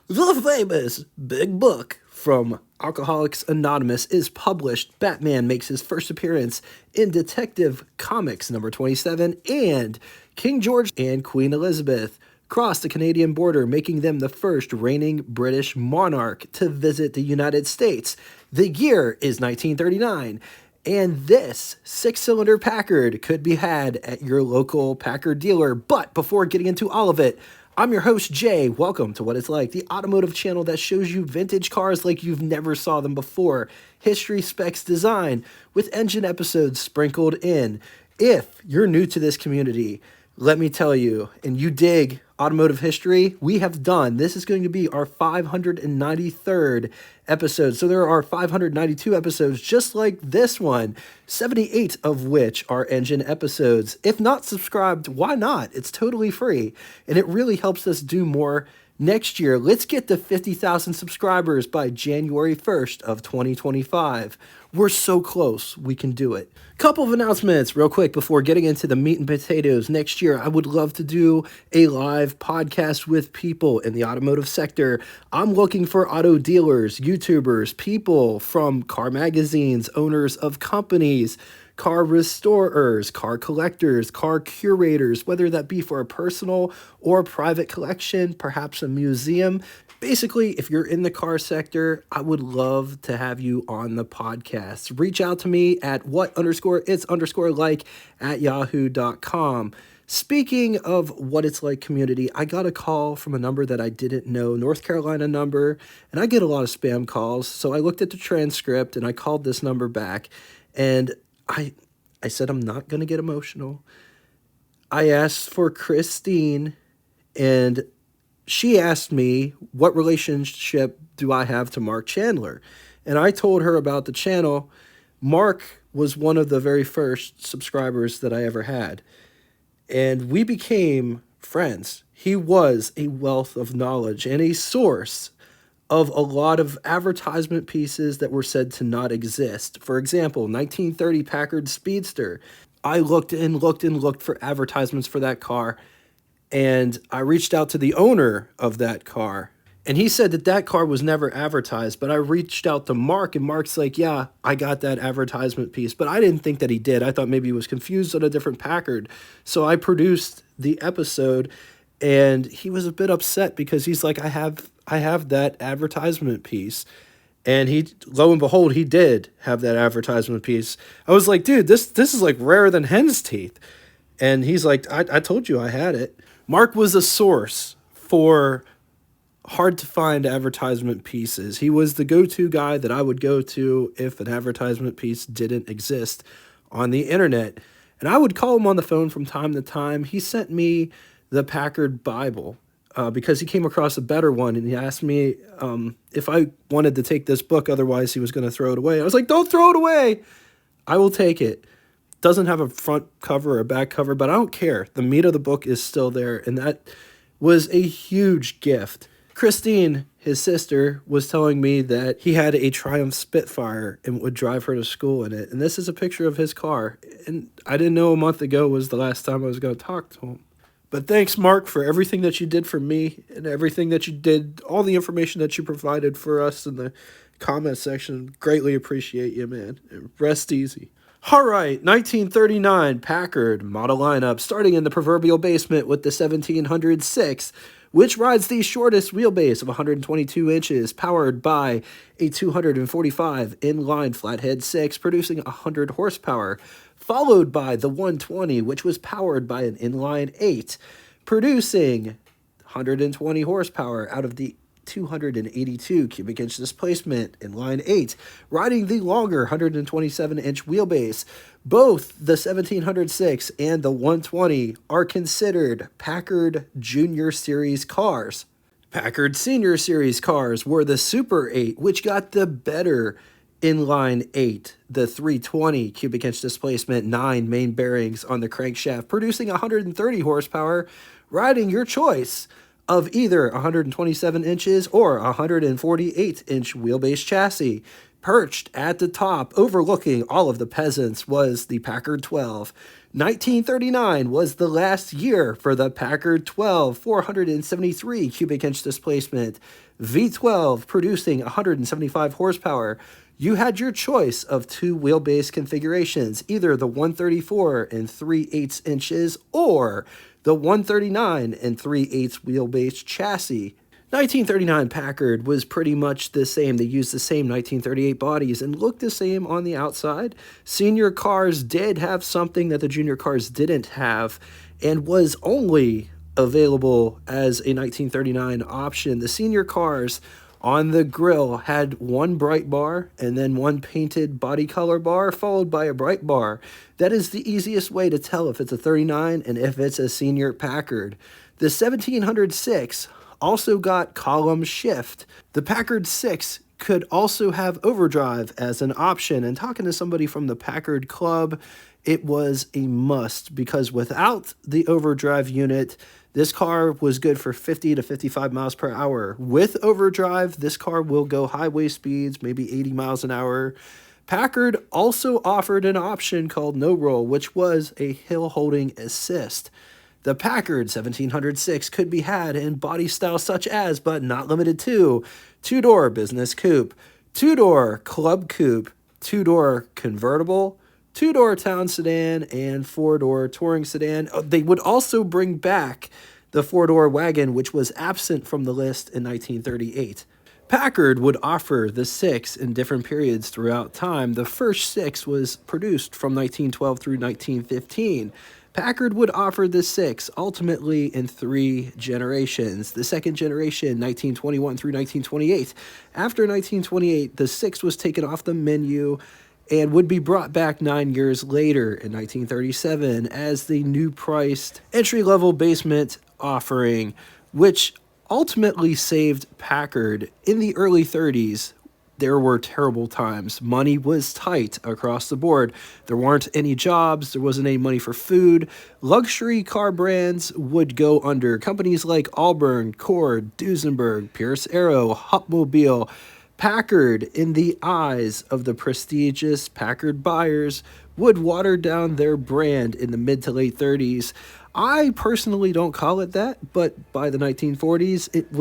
The famous Big Book from Alcoholics Anonymous is published. Batman makes his first appearance in Detective Comics number 27, and King George and Queen Elizabeth crossed the Canadian border, making them the first reigning British monarch to visit the United States. The year is 1939. And this six-cylinder Packard could be had at your local Packard dealer. But before getting into all of it, I'm your host, Jay. Welcome to What It's Like, the automotive channel that shows you vintage cars like you've never saw them before. History, specs, design, with engine episodes sprinkled in. If you're new to this community, let me tell you, and you dig automotive history, we have done. This is going to be our 593rd episode. So there are 592 episodes just like this one, 78 of which are engine episodes. If not subscribed, why not? It's totally free, and it really helps us do more next year. Let's get to 50,000 subscribers by January 1st of 2025. We're so close, we can do it. Couple of announcements real quick before getting into the meat and potatoes. Next year, I would love to do a live podcast with people in the automotive sector. I'm looking for auto dealers, YouTubers, people from car magazines, owners of companies, car restorers, car collectors, car curators, whether that be for a personal or private collection, perhaps a museum. Basically, if you're in the car sector, I would love to have you on the podcast. Reach out to me at what_its_like@yahoo.com. Speaking of What It's Like community, I got a call from a number that I didn't know, North Carolina number, and I get a lot of spam calls. So I looked at the transcript and I called this number back, and I said I'm not going to get emotional. I asked for Christine, and she asked me, what relationship do I have to Mark Chandler? And I told her about the channel. Mark was one of the very first subscribers that I ever had, and we became friends. He was a wealth of knowledge and a source of a lot of advertisement pieces that were said to not exist. For example, 1930 Packard Speedster. I looked and looked and looked for advertisements for that car, and I reached out to the owner of that car, and he said that that car was never advertised. But I reached out to Mark, and Mark's like, yeah, I got that advertisement piece. But I didn't think that he did. I thought maybe he was confused on a different Packard. So I produced the episode, and he was a bit upset because he's like, I have that advertisement piece. And he, lo and behold, he did have that advertisement piece. I was like, dude, this is like rarer than hen's teeth. And he's like, I told you I had it. Mark was a source for hard to find advertisement pieces. He was the go-to guy that I would go to if an advertisement piece didn't exist on the internet. And I would call him on the phone from time to time. He sent me the Packard Bible because he came across a better one, and he asked me if I wanted to take this book, otherwise he was going to throw it away. I was like, don't throw it away. I will take it. Doesn't have a front cover or a back cover, but I don't care. The meat of the book is still there, and that was a huge gift. Christine, his sister, was telling me that he had a Triumph Spitfire and would drive her to school in it. And this is a picture of his car. And I didn't know a month ago was the last time I was going to talk to him. But thanks, Mark, for everything that you did for me and everything that you did, all the information that you provided for us in the comment section. Greatly appreciate you, man. Rest easy. All right, 1939 Packard model lineup, starting in the proverbial basement with the 1706, which rides the shortest wheelbase of 122 inches, powered by a 245 inline flathead 6, producing 100 horsepower, followed by the 120, which was powered by an inline 8, producing 120 horsepower out of the 282 cubic inch displacement in line 8, riding the longer 127-inch wheelbase. Both the 1706 and the 120 are considered Packard Junior Series cars. Packard Senior Series cars were the Super 8, which got the better inline 8, the 320 cubic inch displacement, 9 main bearings on the crankshaft, producing 130 horsepower, riding your choice of either 127 inches or 148-inch wheelbase chassis. Perched at the top, overlooking all of the peasants, was the Packard 12. 1939 was the last year for the Packard 12, 473 cubic inch displacement, V12 producing 175 horsepower. You had your choice of two wheelbase configurations, either the 134 and 3/8 inches or the 139 and 3/8 wheelbase chassis. 1939 Packard was pretty much the same. They used the same 1938 bodies and looked the same on the outside. Senior cars did have something that the junior cars didn't have and was only available as a 1939 option. The senior cars on the grill had one bright bar and then one painted body color bar followed by a bright bar. That is the easiest way to tell if it's a 39 and if it's a senior Packard. The 1706 also got column shift. The Packard 6 could also have overdrive as an option. And talking to somebody from the Packard Club, it was a must because without the overdrive unit, this car was good for 50 to 55 miles per hour. With overdrive, this car will go highway speeds, maybe 80 miles an hour. Packard also offered an option called no roll, which was a hill holding assist. The Packard 1706 could be had in body styles such as, but not limited to, two-door business coupe, two-door club coupe, two-door convertible, two-door town sedan, and four-door touring sedan. They would also bring back the four-door wagon, which was absent from the list in 1938. Packard would offer the 6 in different periods throughout time. The first 6 was produced from 1912 through 1915. Packard would offer the 6 ultimately in 3 generations. The second generation, 1921 through 1928. After 1928, the 6 was taken off the menu and would be brought back 9 years later in 1937 as the new priced entry-level basement offering, which ultimately saved Packard. In the early 30s, there were terrible times. Money was tight across the board. There weren't any jobs. There wasn't any money for food. Luxury car brands would go under. Companies like Auburn, Cord, Duesenberg, Pierce Arrow, Hupmobile, Packard, in the eyes of the prestigious Packard buyers, would water down their brand in the mid to late 30s. I personally don't call it that, but by the 1940s, it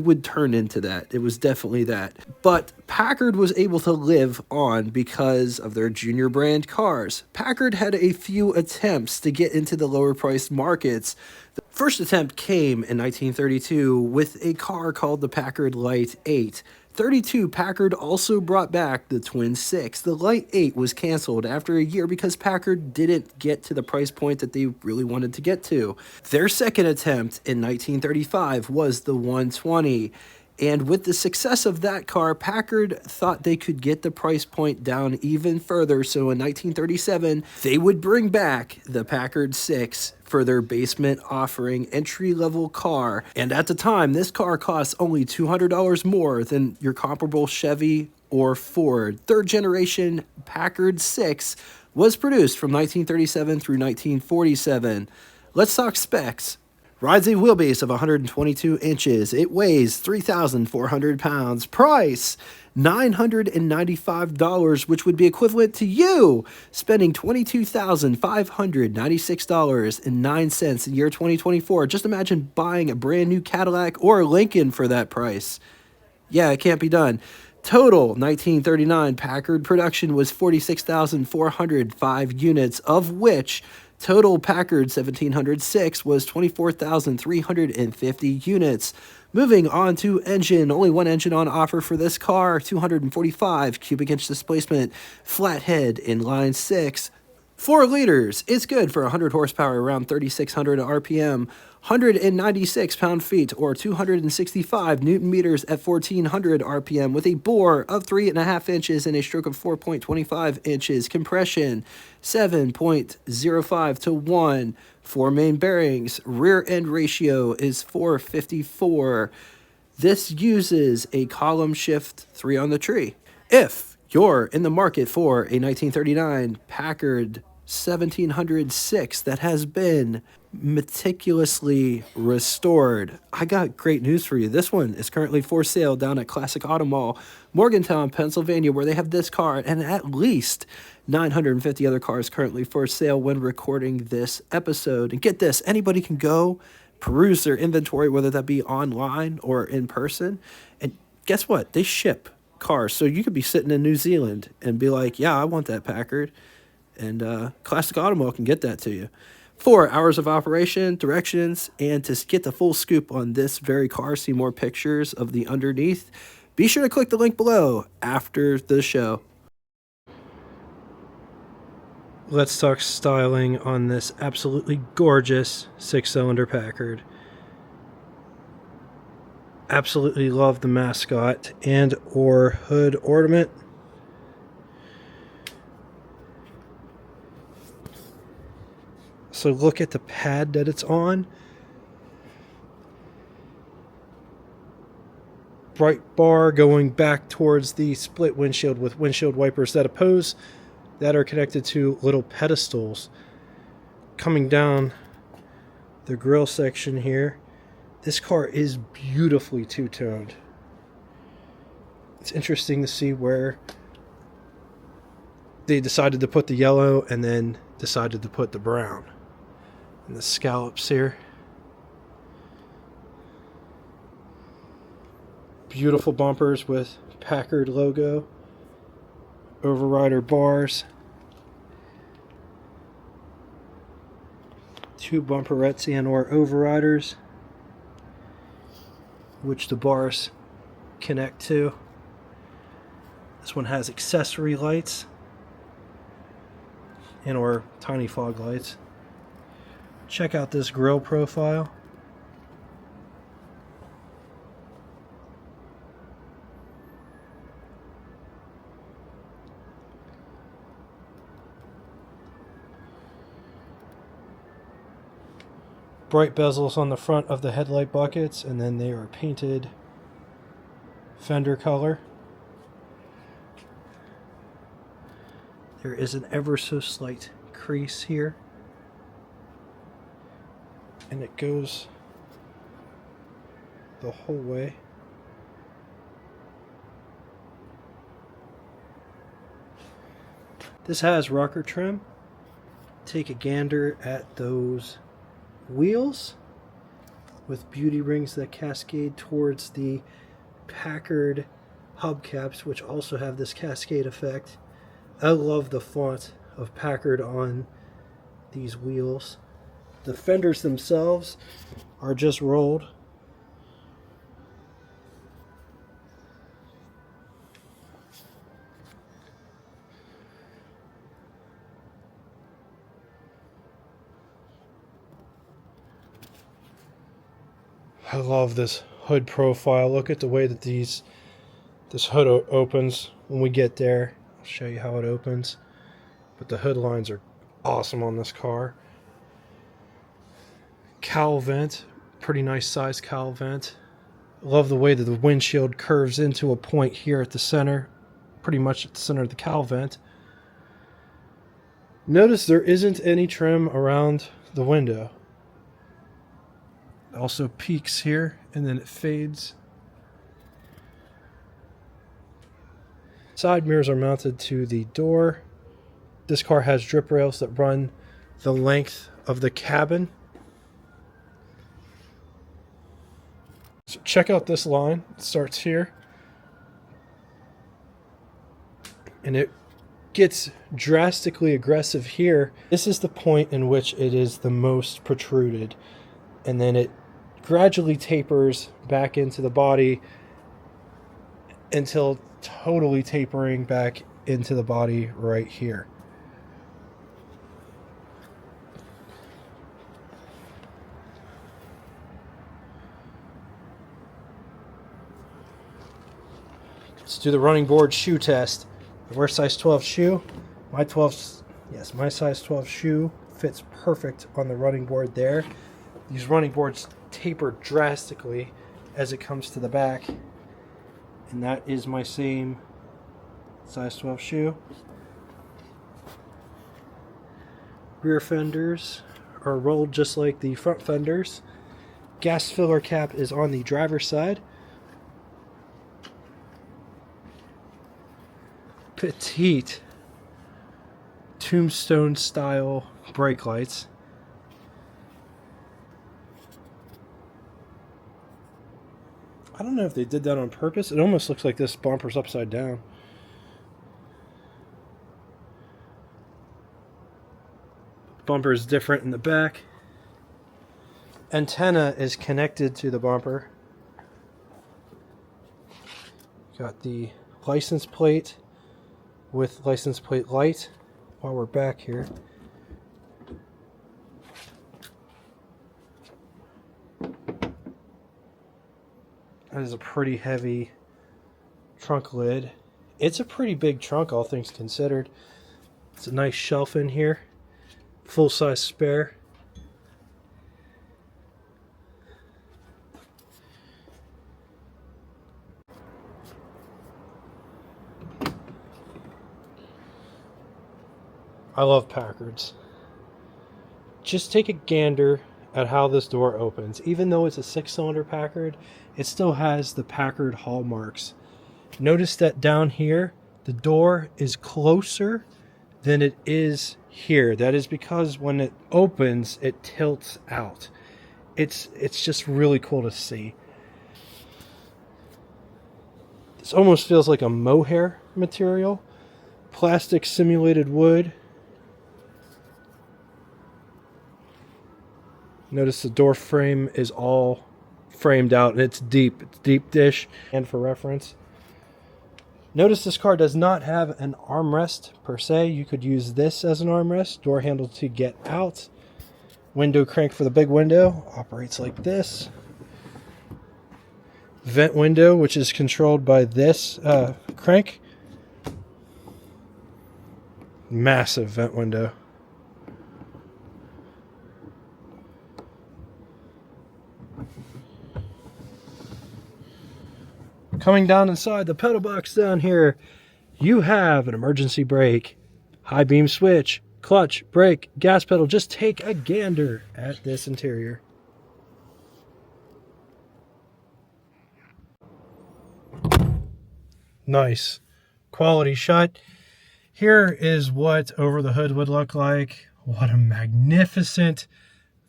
would turn into that. It was definitely that. But Packard was able to live on because of their junior brand cars. Packard had a few attempts to get into the lower priced markets. The first attempt came in 1932 with a car called the Packard Light 8. 32 Packard also brought back the Twin 6. The Light 8 was canceled after a year because Packard didn't get to the price point that they really wanted to get to. Their second attempt in 1935 was the 120. And with the success of that car, Packard thought they could get the price point down even further. So in 1937, they would bring back the Packard 6 for their basement offering entry-level car. And at the time, this car costs only $200 more than your comparable Chevy or Ford. Third generation Packard 6 was produced from 1937 through 1947. Let's talk specs. Rides a wheelbase of 122 inches. It weighs 3,400 pounds. Price, $995, which would be equivalent to you spending $22,596.09 in year 2024. Just imagine buying a brand new Cadillac or Lincoln for that price. Yeah, it can't be done. Total 1939 Packard production was 46,405 units, of which total Packard 1706 was 24,350 units. Moving on to engine, only one engine on offer for this car, 245 cubic inch displacement, flathead inline 6. 4 liters, it's good for 100 horsepower, around 3,600 RPM, 196 pound-feet, or 265 newton meters at 1,400 RPM, with a bore of 3.5 inches and a stroke of 4.25 inches. Compression, 7.05 to 1. 4 main bearings. Rear end ratio is 454. This uses a column shift 3 on the tree. If you're in the market for a 1939 Packard 1706 that has been meticulously restored. I got great news for you. This one is currently for sale down at Classic Auto Mall, Morgantown, Pennsylvania, where they have this car and at least 950 other cars currently for sale when recording this episode. And get this, anybody can go peruse their inventory, whether that be online or in person. And guess what? They ship cars. So you could be sitting in New Zealand and be like, yeah, I want that Packard. And Classic Automobile can get that to you. 4 hours of operation, directions, and to get the full scoop on this very car, see more pictures of the underneath, be sure to click the link below after the show. Let's talk styling on this absolutely gorgeous 6-cylinder Packard. Absolutely love the mascot and or hood ornament. So look at the pad that it's on. Bright bar going back towards the split windshield with windshield wipers that oppose, that are connected to little pedestals. Coming down the grille section here, this car is beautifully two-toned. It's interesting to see where they decided to put the yellow and then decided to put the brown. And the scallops here. Beautiful bumpers with Packard logo. Overrider bars. 2 bumperettes and or overriders, which the bars connect to. This one has accessory lights and or tiny fog lights. Check out this grille profile. Bright bezels on the front of the headlight buckets, and then they are painted fender color. There is an ever so slight crease here, and it goes the whole way. This has rocker trim. Take a gander at those wheels with beauty rings that cascade towards the Packard hubcaps, which also have this cascade effect. I love the font of Packard on these wheels. The fenders themselves are just rolled. I love this hood profile. Look at the way that this hood opens when we get there. I'll show you how it opens. But the hood lines are awesome on this car. Cowl vent, pretty nice size cowl vent. Love the way that the windshield curves into a point here at the center, pretty much at the center of the cowl vent. Notice there isn't any trim around the window. It also peaks here and then it fades. Side mirrors are mounted to the door. This car has drip rails that run the length of the cabin. So check out this line. It starts here. And it gets drastically aggressive here. This is the point in which it is the most protruded. And then it gradually tapers back into the body until totally tapering back into the body right here. Let's do the running board shoe test. I wear size 12 shoe. My size 12 shoe fits perfect on the running board there. These running boards taper drastically as it comes to the back, and that is my same size 12 shoe. Rear fenders are rolled just like the front fenders. Gas filler cap is on the driver's side. Petite tombstone style brake lights. I don't know if they did that on purpose. It almost looks like this bumper's upside down. Bumper is different in the back. Antenna is connected to the bumper. Got the license plate with license plate light. While we're back here, that is a pretty heavy trunk lid. It's a pretty big trunk, all things considered. It's a nice shelf in here. Full-size spare. I love Packards. Just take a gander at how this door opens. Even though it's a 6-cylinder Packard, it still has the Packard hallmarks. Notice that down here, the door is closer than it is here. That is because when it opens, it tilts out. It's just really cool to see. This almost feels like a mohair material. Plastic simulated wood. Notice the door frame is all framed out and it's deep. It's deep dish. And for reference, notice this car does not have an armrest per se. You could use this as an armrest. Door handle to get out. Window crank for the big window. Operates like this. Vent window, which is controlled by this crank. Massive vent window. Coming down inside the pedal box down here, you have an emergency brake, high beam switch, clutch, brake, gas pedal. Just take a gander at this interior. Nice quality shot. Here is what over the hood would look like. What a magnificent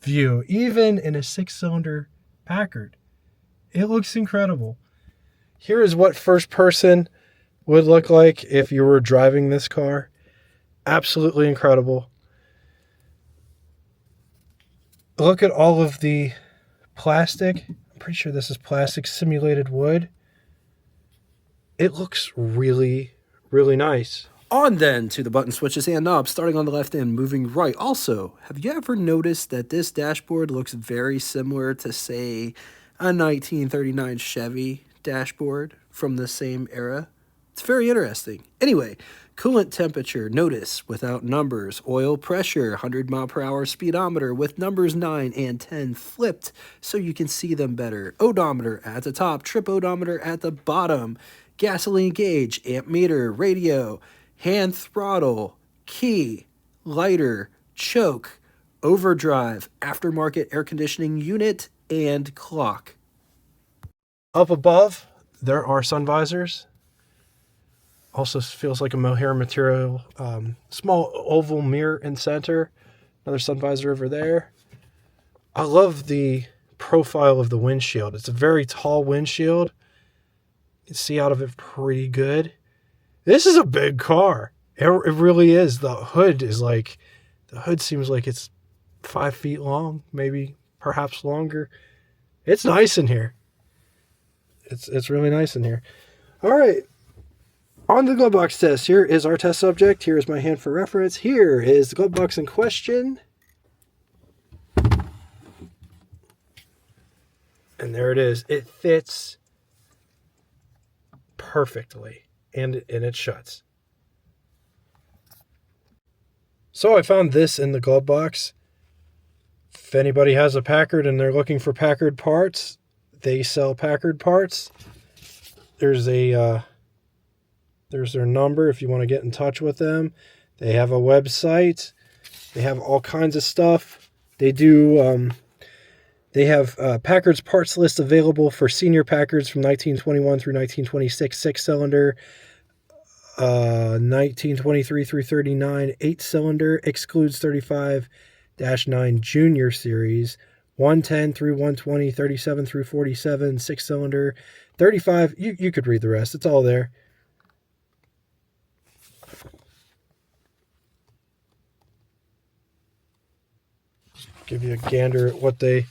view. Even in a 6-cylinder Packard, it looks incredible. Here is what first person would look like if you were driving this car. Absolutely incredible. Look at all of the plastic. I'm pretty sure this is plastic simulated wood. It looks really, really nice. On then to the button switches and knobs, starting on the left and moving right. Also, have you ever noticed that this dashboard looks very similar to, say, a 1939 Chevy dashboard from the same era? It's very interesting. Anyway, coolant temperature, notice without numbers. Oil pressure, 100 mile per hour speedometer with numbers 9 and 10 flipped so you can see them better. Odometer at the top, trip odometer at the bottom. Gasoline gauge, amp meter, radio, hand throttle, key, lighter, choke, overdrive, aftermarket air conditioning unit, and clock. Up above, there are sun visors. Also feels like a mohair material. Small oval mirror in center. Another sun visor over there. I love the profile of the windshield. It's a very tall windshield. You can see out of it pretty good. This is a big car. It really is. The hood seems like it's 5 feet long, maybe perhaps longer. It's nice in here. It's really nice in here. All right. On the glove box test, here is our test subject. Here is my hand for reference. Here is the glove box in question. And there it is. It fits perfectly. And it shuts. So I found this in the glove box. If anybody has a Packard and they're looking for Packard parts, they sell Packard parts. There's their number if you want to get in touch with them. They have a website. They have all kinds of stuff. They do. They have Packard's parts list available for senior Packards from 1921 through 1926, 6-cylinder, 1923 through 39, 8-cylinder, excludes 35-9 junior series, 110 through 120, 37 through 47, 6-cylinder, 35. You could read the rest. It's all there. Give you a gander at what they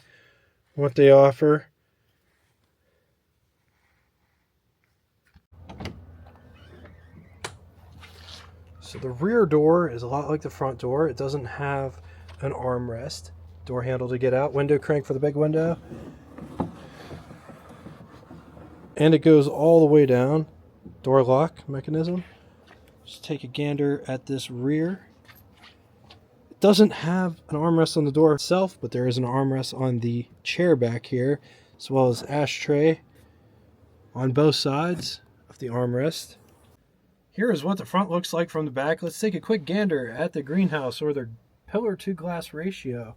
offer. So the rear door is a lot like the front door. It doesn't have an armrest. Door handle to get out. Window crank for the big window. And it goes all the way down. Door lock mechanism. Just take a gander at this rear. It doesn't have an armrest on the door itself, but there is an armrest on the chair back here, as well as ashtray on both sides of the armrest. Here is what the front looks like from the back. Let's take a quick gander at the greenhouse, or the pillar to glass ratio.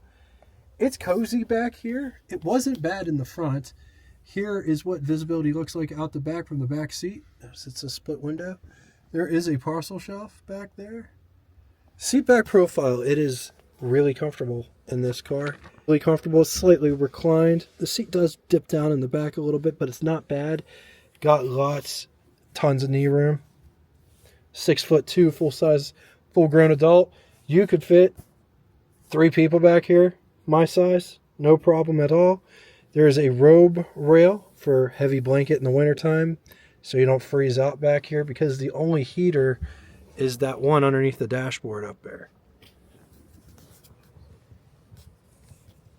It's cozy back here. It wasn't bad in the front. Here is what visibility looks like out the back from the back seat. It's a split window. There is a parcel shelf back there. Seat back profile. It is really comfortable in this car. Really comfortable, slightly reclined. The seat does dip down in the back a little bit, but it's not bad. Got tons of knee room. 6'2", full-size, full-grown adult. You could fit 3 people back here, my size, no problem at all. There is a robe rail for heavy blanket in the wintertime, so you don't freeze out back here, because the only heater is that one underneath the dashboard up there.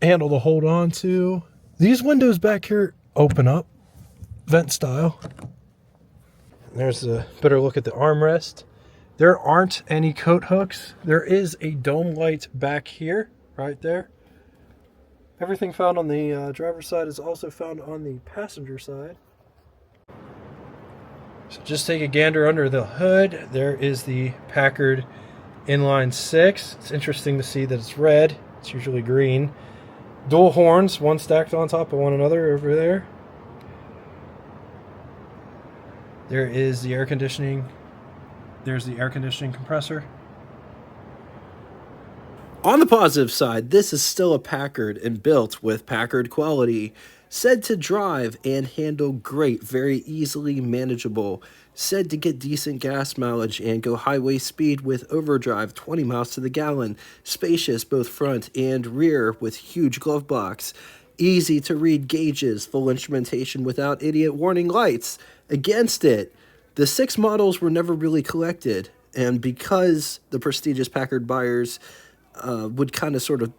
Handle to hold on to. These windows back here open up, vent style. There's a better look at the armrest. There aren't any coat hooks. There is a dome light back here, right there. Everything found on the driver's side is also found on the passenger side. So just take a gander under the hood. There is the Packard inline 6. It's interesting to see that it's red. It's usually green. Dual horns, one stacked on top of one another over there. There is the air conditioning. There's the air conditioning compressor. On the positive side, this is still a Packard and built with Packard quality. Said to drive and handle great, very easily manageable. Said to get decent gas mileage and go highway speed with overdrive, 20 miles to the gallon. Spacious both front and rear with huge glove box. Easy to read gauges, full instrumentation without idiot warning lights. Against it, the 6 models were never really collected, and because the prestigious Packard buyers would kind of sort of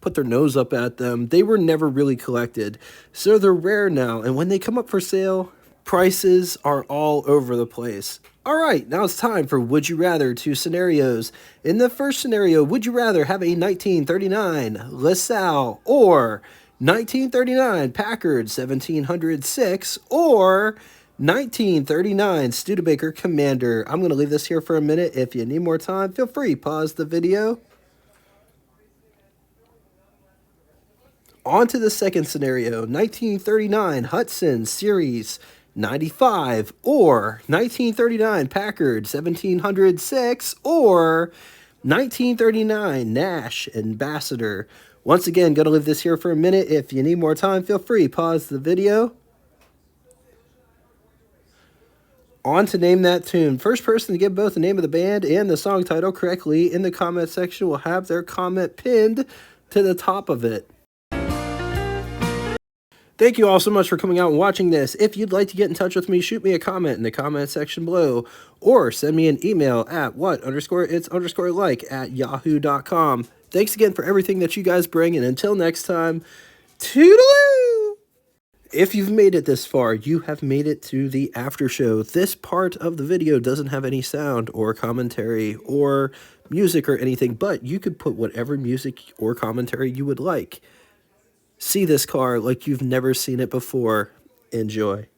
put their nose up at them, they were never really collected. So they're rare now, and when they come up for sale, prices are all over the place. All right, now it's time for Would You Rather 2 scenarios. In the first scenario, would you rather have a 1939 LaSalle or 1939 Packard 1706 or 1939 Studebaker Commander? I'm going to leave this here for a minute. If you need more time, feel free, pause the video. On to the second scenario, 1939 Hudson Series 95 or 1939 Packard 1706 or 1939 Nash Ambassador. Once again, going to leave this here for a minute. If you need more time, feel free, pause the video. On to Name That Tune. First person to get both the name of the band and the song title correctly in the comment section will have their comment pinned to the top of it. Thank you all so much for coming out and watching this. If you'd like to get in touch with me, shoot me a comment in the comment section below, or send me an email at what_its_like@yahoo.com. Thanks again for everything that you guys bring, and until next time, toodaloo! If you've made it this far, you have made it to the after show. This part of the video doesn't have any sound or commentary or music or anything, but you could put whatever music or commentary you would like. See this car like you've never seen it before. Enjoy.